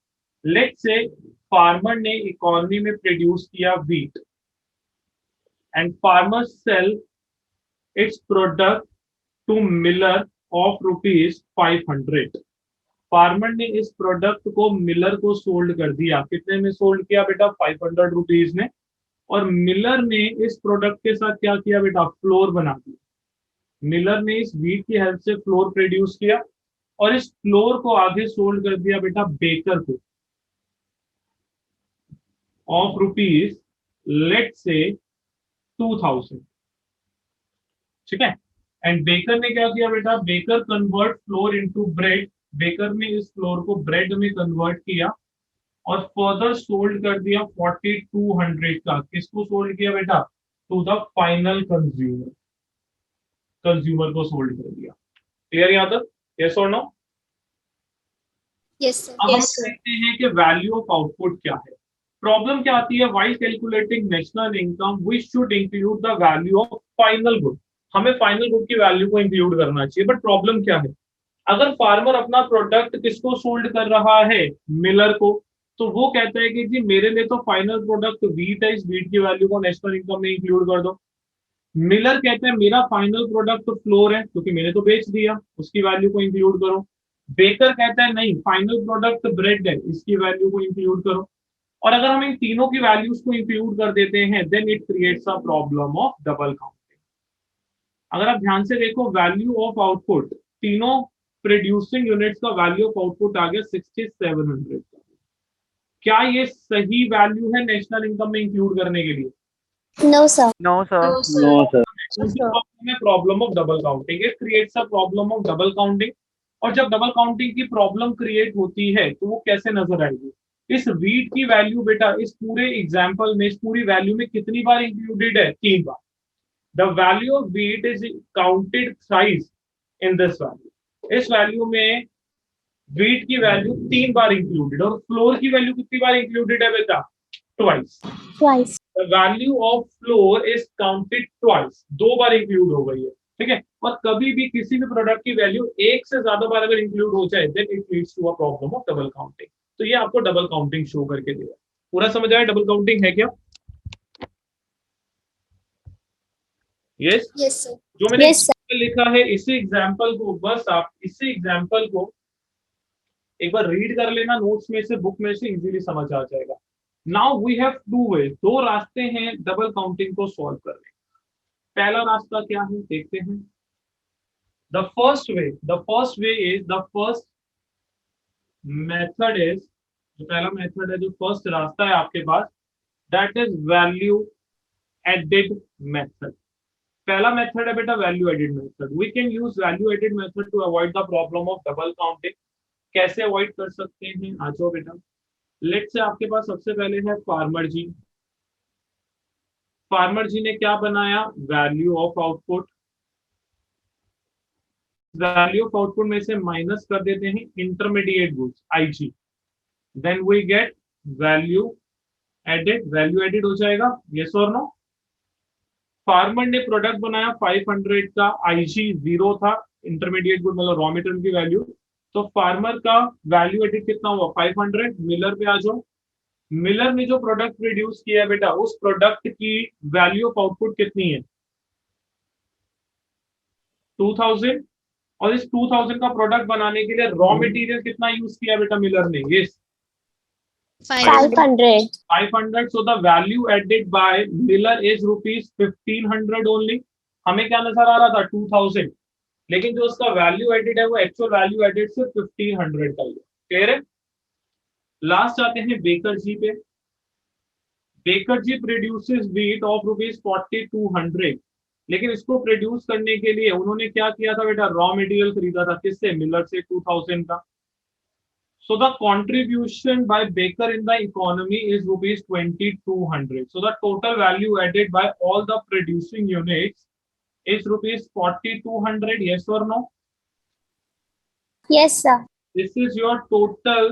लेट्स से फार्मर ने इकोनॉमी में प्रोड्यूस किया wheat and farmer sell its product to miller of ₹500। Farmer ने इस प्रोडक्ट को मिलर को सोल्ड कर दिया। कितने में सोल्ड किया बेटा? 500 रुपीज में। और मिलर ने इस प्रोडक्ट के साथ क्या किया बेटा? फ्लोर बना दिया। मिलर ने इस व्हीट की हेल्प से फ्लोर प्रोड्यूस किया और इस फ्लोर को आगे सोल्ड कर दिया बेटा बेकर को ऑफ रुपीज लेट से 2000। ठीक है, एंड बेकर ने क्या किया बेटा? Baker convert floor into breadth. Baker ने इस फ्लोर को ब्रेड में कन्वर्ट किया और फर्दर सोल्ड कर दिया 4200 का। किसको सोल्ड किया बेटा? To the final consumer. Consumer को सोल्ड कर दिया। क्लियर यहाँ तक? यस और नो? Yes sir. अब हम देखते हैं कि वैल्यू ऑफ आउटपुट क्या है। प्रॉब्लम क्या आती है? While calculating national income we should include the value of final good. हमें फाइनल गुड की वैल्यू को इंक्लूड करना चाहिए, बट प्रॉब्लम क्या है? अगर फार्मर अपना प्रोडक्ट किसको सोल्ड कर रहा है? मिलर को। तो वो कहता है कि जी मेरे लिए तो फाइनल प्रोडक्ट व्हीट है, इस व्हीट की वैल्यू को नेशनल इनकम में इंक्लूड कर दो। मिलर कहता है मेरा फाइनल प्रोडक्ट तो फ्लोर है क्योंकि मैंने तो बेच दिया, उसकी वैल्यू को इंक्लूड करो। बेकर कहता है नहीं, फाइनल प्रोडक्ट ब्रेड है, इसकी वैल्यू को इंक्लूड करो। और अगर हम इन तीनों की वैल्यूज को इंक्लूड कर देते हैं then it creates a problem of double counting. अगर आप ध्यान से देखो वैल्यू ऑफ आउटपुट, तीनों प्रोड्यूसिंग यूनिट्स का वैल्यू ऑफ आउटपुट आ गया 6700 का। क्या ये सही वैल्यू है नेशनल इनकम में इंक्लूड करने के लिए? No sir. No sir. No sir. Problem of double counting, it creates a problem of double counting. और जब डबल काउंटिंग की प्रॉब्लम क्रिएट होती है तो वो कैसे नजर आएगी? इस व्हीट की वैल्यू बेटा इस पूरे एग्जांपल में, इस पूरी वैल्यू में कितनी बार इंक्लूडेड है? 3 बार। The value of wheat is counted thrice in this value. इस वैल्यू में व्हीट की वैल्यू 3 बार इंक्लूडेड। और फ्लोर की वैल्यू कितनी बार इंक्लूडेड है बेटा? Twice. The value of flour is counted twice, 2 बार इंक्लूड हो गई है। ठीक है, और कभी भी किसी भी प्रोडक्ट की वैल्यू एक से ज्यादा बार अगर इंक्लूड हो जाए then it leads to a problem of double counting. तो ये आपको डबल काउंटिंग शो करके देगा। पूरा समझ आया डबल काउंटिंग है क्या? Yes yes sir. जो मैंने लिखा है इसी एग्जांपल को, बस आप इसी एग्जांपल को एक बार रीड कर लेना नोट्स में से, बुक में से, इजीली समझ आ जाएगा। नाउ वी हैव 2 वे, 2 रास्ते हैं डबल काउंटिंग को सॉल्व करने। पहला रास्ता क्या है देखते हैं। The first way is the first method is, जो पहला मेथड है, जो फर्स्ट रास्ता है आपके पास, that is value added method. पहला मेथड है बेटा value added method. We can use value added method to avoid the problem of double counting. कैसे अवॉइड कर सकते हैं, आ जाओ बेटा। लेट से आपके पास सबसे पहले है फार्मर जी। फार्मर जी ने क्या बनाया, value of output. Value of output में से माइनस कर देते हैं intermediate goods IG, then we get value added. Value added हो जाएगा, यस और नो। फार्मर ने प्रोडक्ट बनाया 500 का, आईजी 0 था, इंटरमीडिएट गुड मतलब रॉ मटेरियल की वैल्यू। तो फार्मर का वैल्यू एडेड कितना हुआ, 500। मिलर पे आ जाओ। मिलर ने जो प्रोडक्ट प्रोड्यूस किया है बेटा, उस प्रोडक्ट की वैल्यू ऑफ आउटपुट कितनी है, 2000। और इस 2000 का प्रोडक्ट बनाने के लिए रॉ मटेरियल कितना यूज किया बेटा मिलर ने, ये 500। So the value added by Miller is rupees 1500 only। हमें क्या नजर आ रहा था, 2000, लेकिन जो उसका वैल्यू एडेड है वो एक्चुअल वैल्यू एडेड सिर्फ 1500 का ही है। क्लियर है। लास्ट आते हैं बेकर जी पे। Baker ji produces wheat of rupees 4200, लेकिन इसको प्रोड्यूस करने के लिए उन्होंने क्या किया था बेटा, रॉ मटेरियल खरीदा था, किससे, मिलर से, 2000 का। So the contribution by Baker in the economy is rupees 2200. So the total value added by all the producing units is rupees 4200. Yes or no? Yes sir. This is your total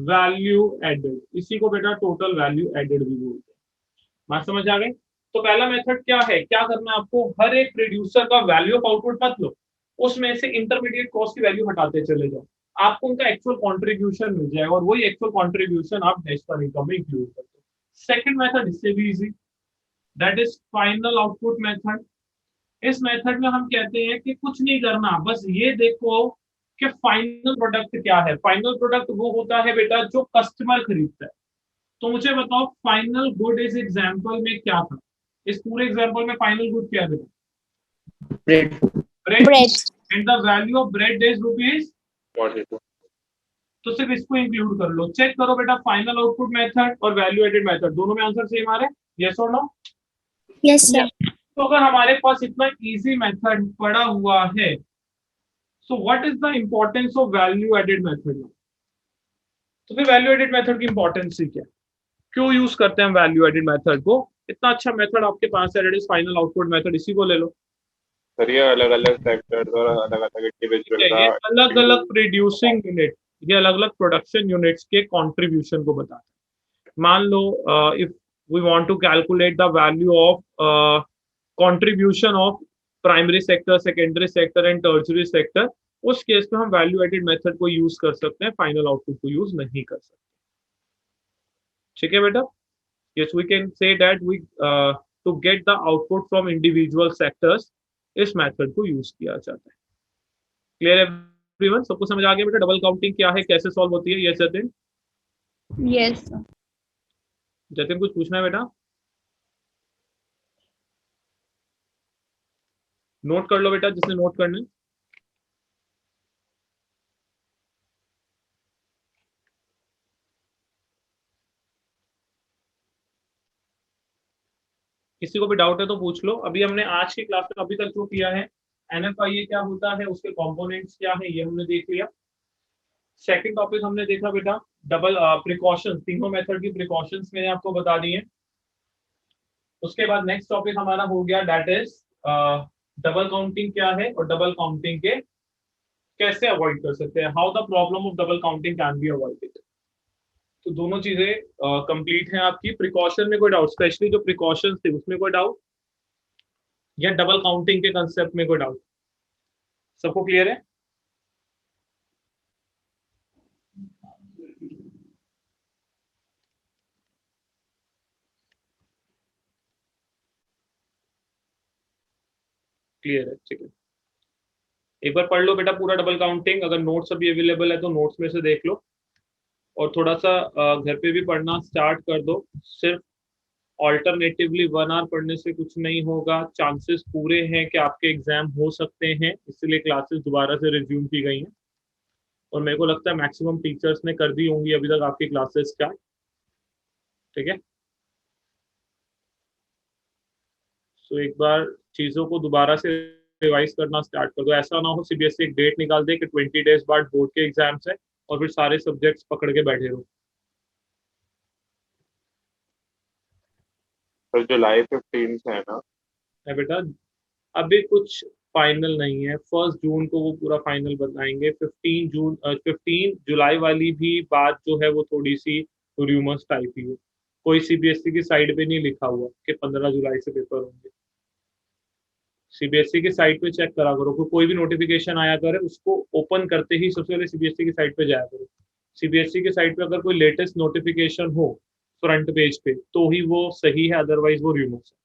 value added. इसी को बेटा total value added भी बोलते हैं। बात समझ आ गई। तो पहला मेथड क्या है, क्या करना है आपको, हर एक प्रोड्यूसर का वैल्यू ऑफ आउटपुट मत लो, उसमें से इंटरमीडिएट कॉस्ट की वैल्यू हटाते चले जाओ, आपको उनका एक्चुअल कंट्रीब्यूशन मिल जाएगा, और वही एक्चुअल कंट्रीब्यूशन आप नेशनल इनकम में इंक्लूड करते हो। सेकंड मेथड इससे भी easy, that is final output method. इस मेथड में हम कहते हैं कि कुछ नहीं करना, बस ये देखो कि फाइनल प्रोडक्ट क्या है। फाइनल प्रोडक्ट वो होता है बेटा जो कस्टमर खरीदता है। तो मुझे बताओ फाइनल गुड इस एग्जांपल में क्या था, इस पूरे एग्जांपल में फाइनल गुड क्या है बेटा, bread. And the value of bread is rupees 42। तो सिर्फ इसको इंक्लूड कर लो। चेक करो बेटा, फाइनल आउटपुट मेथड और वैल्यू एडेड मेथड दोनों में आंसर सेम आ रहे हैं, यस और नो? Yes sir. तो अगर हमारे पास इतना इजी मेथड पड़ा हुआ है, so what is the importance of value added method? तो फिर वैल्यू एडेड मेथड की इंपॉर्टेंस ही क्या, क्यों यूज करते हैं वैल्यू एडेड मेथड को? इतना अच्छा मेथड आपके पास है, that is final output method, इसी को ले लो। सर ये अलग अलग सेक्टर्स और अलग अलग इंडिविजुअल का, अलग अलग प्रोड्यूसिंग यूनिट, ये अलग अलग प्रोडक्शन यूनिट्स के कंट्रीब्यूशन को बताते हैं। मान लो if we want to calculate the value of contribution of primary sector, secondary sector and tertiary sector, उस केस में हम वैल्यू एडेड मेथड को यूज कर सकते हैं, फाइनल आउटपुट को यूज नहीं कर सकते। ठीक है बेटा। Yes, we can say that we to get the output from individual sectors इस मेथड को यूज किया जाता है। क्लियर एवरीवन, सबको समझ आ गया बेटा डबल काउंटिंग क्या है, कैसे सॉल्व होती है? यस जतिन? यस जतिन कुछ पूछना है बेटा? नोट कर लो बेटा जिसने नोट करना है। किसी को भी डाउट है तो पूछ लो। अभी हमने आज की क्लास में अभी तक जो किया है, NFIA क्या होता है, उसके कंपोनेंट्स क्या है, ये हमने देख लिया। सेकंड टॉपिक हमने देखा बेटा डबल प्रिकॉशंस, तीनों मेथड की प्रिकॉशंस मैंने आपको बता दी है। उसके बाद नेक्स्ट टॉपिक हमारा हो गया दैट इज डबल काउंटिंग क्या है और डबल काउंटिंग के कैसे अवॉइड कर सकते हैं, how the problem of double counting can be avoided. तो दोनों चीजें कंप्लीट हैं आपकी। प्रिकॉशन में कोई डाउट, स्पेशली जो प्रिकॉशंस थे उसमें कोई डाउट, या डबल काउंटिंग के कंसेप्ट में कोई डाउट? सबको क्लियर है? क्लियर है, ठीक है। एक बार पढ़ लो बेटा पूरा डबल काउंटिंग, अगर नोट्स अभी अवेलेबल है तो नोट्स में से देख लो, और थोड़ा सा घर पे भी पढ़ना स्टार्ट कर दो। सिर्फ ऑल्टरनेटिवली 1 आवर पढ़ने से कुछ नहीं होगा, चांसेस पूरे हैं कि आपके एग्जाम हो सकते हैं, इसलिए क्लासेस दोबारा से रिज्यूम की गई हैं। और मेरे को लगता है मैक्सिमम टीचर्स ने कर दी होंगी अभी तक आपकी क्लासेस स्टार्ट। ठीक है, तो एक बार चीजों को दोबारा से रिवाइज करना स्टार्ट कर दो। ऐसा ना हो सीबीएसई एक डेट निकाल दे कि 20 डेज बाद बोर्ड के एग्जाम्स है और फिर सारे सब्जेक्ट्स पकड़ के बैठे रहो। तो जुलाई 15 से है ना? है बेटा, अभी कुछ फाइनल नहीं है, 1 जून को वो पूरा फाइनल बताएंगे। 15 जुलाई वाली भी बात जो है वो थोड़ी सी रूमर्स टाइप ही है, कोई सीबीएसई की साइड पे नहीं लिखा हुआ कि 15 जुलाई से पेपर होंगे। सीबीएसई की साइट पे चेक करा करो, कोई भी नोटिफिकेशन आया करे उसको ओपन करते ही सबसे पहले सीबीएसई की साइट पे जाया करो। सीबीएसई की साइट पे अगर कोई लेटेस्ट नोटिफिकेशन हो फ्रंट पेज पे तो ही वो सही है, अदरवाइज वो रूमर्स है।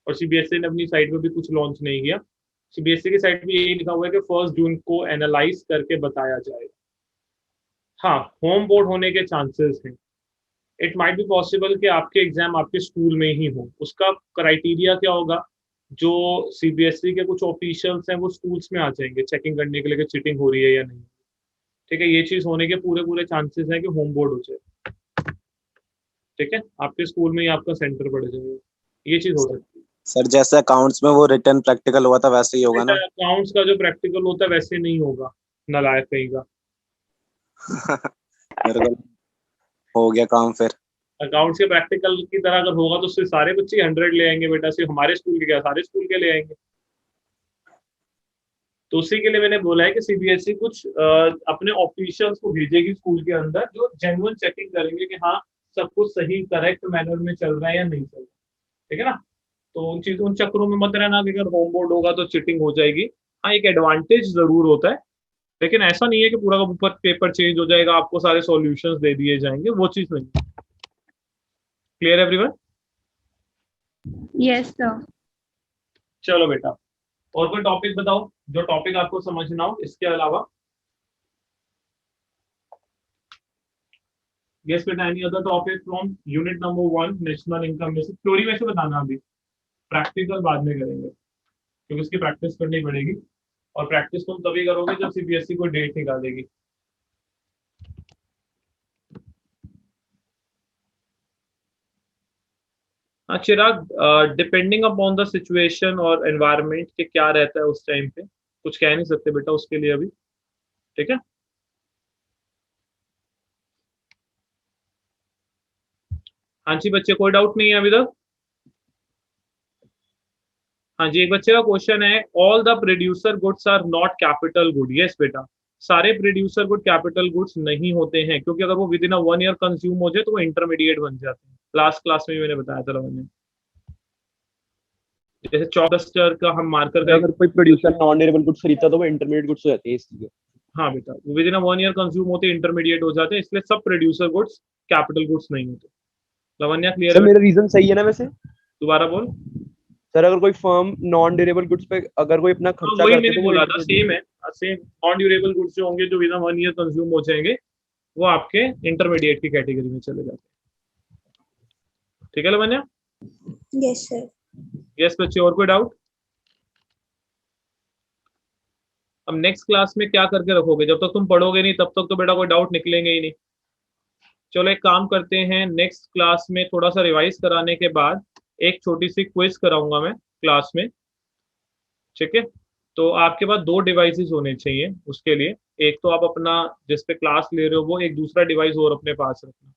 और सीबीएसई ने अपनी साइट पे भी कुछ लॉन्च नहीं किया। सीबीएसई की साइट पे यही लिखा हुआ है कि 1 जून को एनालाइज करके बताया जाएगा। हाँ, होम बोर्ड होने के चांसेस हैं। इट माइट बी पॉसिबल कि आपके एग्जाम आपके स्कूल में ही हो। उसका क्राइटेरिया क्या होगा, जो सीबीएसई के कुछ ऑफिशियल्स हैं वो स्कूल्स में आ जाएंगे चेकिंग करने के लिए कि चीटिंग हो रही है या नहीं। ठीक है, ये चीज होने के पूरे चांसेस हैं कि होम बोर्ड हो जाए। ठीक है, आपके स्कूल में ही आपका सेंटर पड़ जाएगा, ये चीज हो सकती है। सर जैसे अकाउंट्स में वो रिटर्न प्रैक्टिकल हुआ था वैसे ही होगा ना? अकाउंट्स का जो प्रैक्टिकल होता है वैसे नहीं होगा, नालायक कहीं का। मेरे को हो गया काम फिर। अकाउंट्स के प्रैक्टिकल की तरह अगर होगा तो सिर्फ सारे बच्चे 100 ले आएंगे बेटा, सिर्फ हमारे स्कूल के क्या सारे स्कूल के ले आएंगे। तो उसी के लिए मैंने बोला है कि सीबीएसई कुछ अपने ऑफिशियल्स को भेजेगी स्कूल के अंदर जो जेन्युइन चेकिंग करेंगे कि हाँ सब कुछ सही करेक्ट मैनर में चल रहा है या नहीं चल रहा। ठीक है ना, तो उन चीजों उन चक्रों में मत रहना कि अगर होम बोर्ड होगा तो चीटिंग हो जाएगी। हाँ, एक एडवांटेज जरूर होता है, लेकिन ऐसा नहीं है कि पूरा का पूरा पेपर चेंज हो जाएगा, आपको सारे सॉल्यूशंस दे दिए जाएंगे, वो चीज नहीं। Clear everyone? Yes sir. चलो बेटा, और कोई टॉपिक बताओ जो टॉपिक आपको समझना हो इसके अलावा। यस बेटा, any other topic from unit number 1 national income में से? थ्योरी में से बताना, अभी प्रैक्टिकल बाद में करेंगे क्योंकि उसकी प्रैक्टिस करनी पड़ेगी और प्रैक्टिस तुम तभी करोगे जब सीबीएसई को डेट निकालेगी। हाँ चिराग, डिपेंडिंग अपॉन द सिचुएशन और एनवायरनमेंट के क्या रहता है उस टाइम पे, कुछ कह नहीं सकते बेटा उसके लिए अभी। ठीक है, हाँ जी बच्चे, कोई डाउट नहीं है अभी तक? हाँ जी, एक बच्चे का क्वेश्चन है, all the producer goods are not capital good. Yes बेटा, सारे प्रोड्यूसर गुड कैपिटल गुड्स नहीं होते हैं, क्योंकि अगर वो विद इन 1 ईयर कंज्यूम हो जाए तो वो इंटरमीडिएट बन जाते हैं। लास्ट क्लास में मैंने बताया था मैंने, जैसे चॉक डस्टर का हम मार्कर का अगर कोई प्रोड्यूसर नॉन ड्यूरेबल गुड्स खरीदता तो वो इंटरमीडिएट गुड्स हो जाते हैं इसलिए। हाँ बेटा, विद इन 1 ईयर कंज्यूम होते इंटरमीडिएट हो जाते हैं, इसलिए सब प्रोड्यूसर गुड्स कैपिटल गुड्स नहीं होते। लवन्या क्लियर है? मेरा रीजन सही है ना वैसे? दोबारा बोल सर, अगर कोई फर्म नॉन ड्यूरेबल गुड्स पे अगर कोई अपना खर्चा वही करते मैंने तो बोला था, सेम है, सेम। नॉन ड्यूरेबल गुड्स जो होंगे जो विद इन 1 ईयर कंज्यूम हो जाएंगे वो आपके इंटरमीडिएट की कैटेगरी में चले जाते हैं। ठीक है लवन्या? Yes sir. यस बच्चे, और कोई डाउट? अब नेक्स्ट क्लास में क्या करके रखोगे? जब तक तुम पढ़ोगे नहीं तब तक तो बेटा कोई डाउट निकलेंगे ही नहीं। चलो एक काम करते हैं, नेक्स्ट क्लास में थोड़ा सा रिवाइज कराने के बाद एक छोटी सी क्विज कराऊंगा मैं क्लास में। ठीक है, तो आपके पास 2 डिवाइसेस होने चाहिए उसके लिए। एक तो आप अपना जिस पे क्लास ले रहे हो वो, एक दूसरा डिवाइस और अपने पास रखना।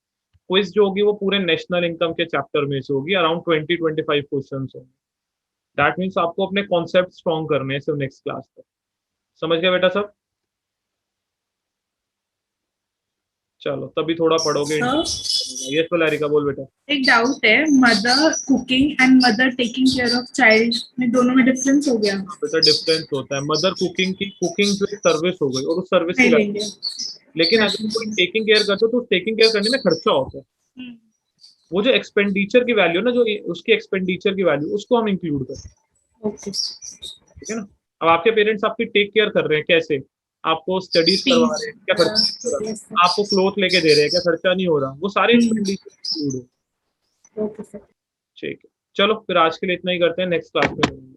क्विज जो होगी वो पूरे नेशनल इनकम के चैप्टर में से होगी, अराउंड 20-25 क्वेश्चन होंगे। दैट मीन्स आपको अपने कॉन्सेप्ट स्ट्रॉन्ग करने हैं सिर्फ नेक्स्ट क्लास तक। समझ गया बेटा सब? चलो तभी थोड़ा पढ़ोगे। यस वलारिका, बोल बेटा। एक डाउट है, mother cooking and mother taking care of child में दोनों में डिफरेंस हो गया? बेटा डिफरेंस होता है, मदर कुकिंग जो एक सर्विस हो गई और उस सर्विस की वैल्यू, लेकिन अगर कोई टेकिंग केयर करते हो तो टेकिंग केयर करने में खर्चा होता है। वो जो एक्सपेंडिचर की वैल्यू ना, जो उसकी एक्सपेंडिचर की वैल्यू, उसको हम इंक्लूड करते हैं। ठीक है ना? अब आपके पेरेंट्स आपकी टेक केयर कर रहे हैं, कैसे? आपको स्टडीज करवा रहे हैं, क्या खर्चा? आपको क्लोथ लेके दे रहे हैं, क्या खर्चा नहीं हो रहा? वो सारे एक्सपेंडिचर इंक्लूड है। ठीक है, चलो फिर आज के लिए इतना ही करते हैं, नेक्स्ट क्लास में।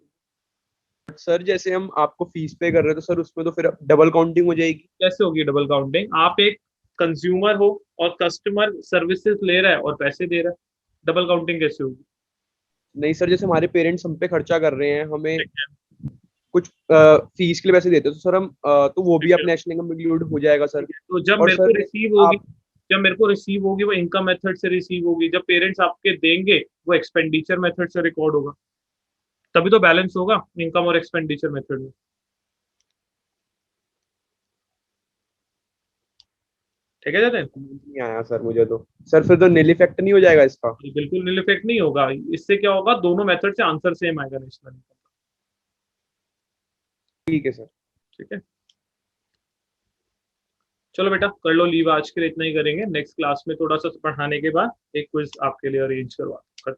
सर जैसे हम आपको फीस पे कर रहे हैं तो सर उसमें तो फिर डबल काउंटिंग हो जाएगी। कैसे होगी डबल काउंटिंग? आप एक कंज्यूमर हो और कस्टमर सर्विसेज ले रहा है और पैसे दे रहा है, डबल काउंटिंग कैसे होगी? नहीं सर, जैसे हमारे पेरेंट्स हम पे खर्चा कर रहे हैं, हमें कुछ फीस के लिए पैसे देते हैं, तो सर हम तो वो भी अपने नेशनल इनकम इंक्लूड हो जाएगा सर। तो जब और मेरे को सर रिसीव होगी, जब मेरे को रिसीव होगी वो इनकम मेथड से रिसीव होगी, जब पेरेंट्स आपके देंगे वो एक्सपेंडिचर मेथड से रिकॉर्ड होगा, तभी तो बैलेंस होगा इनकम और एक्सपेंडिचर मेथड में। ठीक है जाते नहीं आया सर मुझे तो। सर फिर तो नील इफेक्ट नहीं हो जाएगा इसका? बिल्कुल नील इफेक्ट नहीं होगा। इससे क्या होगा, दोनों मेथड से आंसर सेम आएगा नेशनल इनकम। ठीक है सर। ठीक है, चलो बेटा कर लो लीव, आज के लिए इतना ही करेंगे। नेक्स्ट क्लास में थोड़ा सा पढ़ाने के बाद एक क्विज आपके लिए अरेंज करते हैं।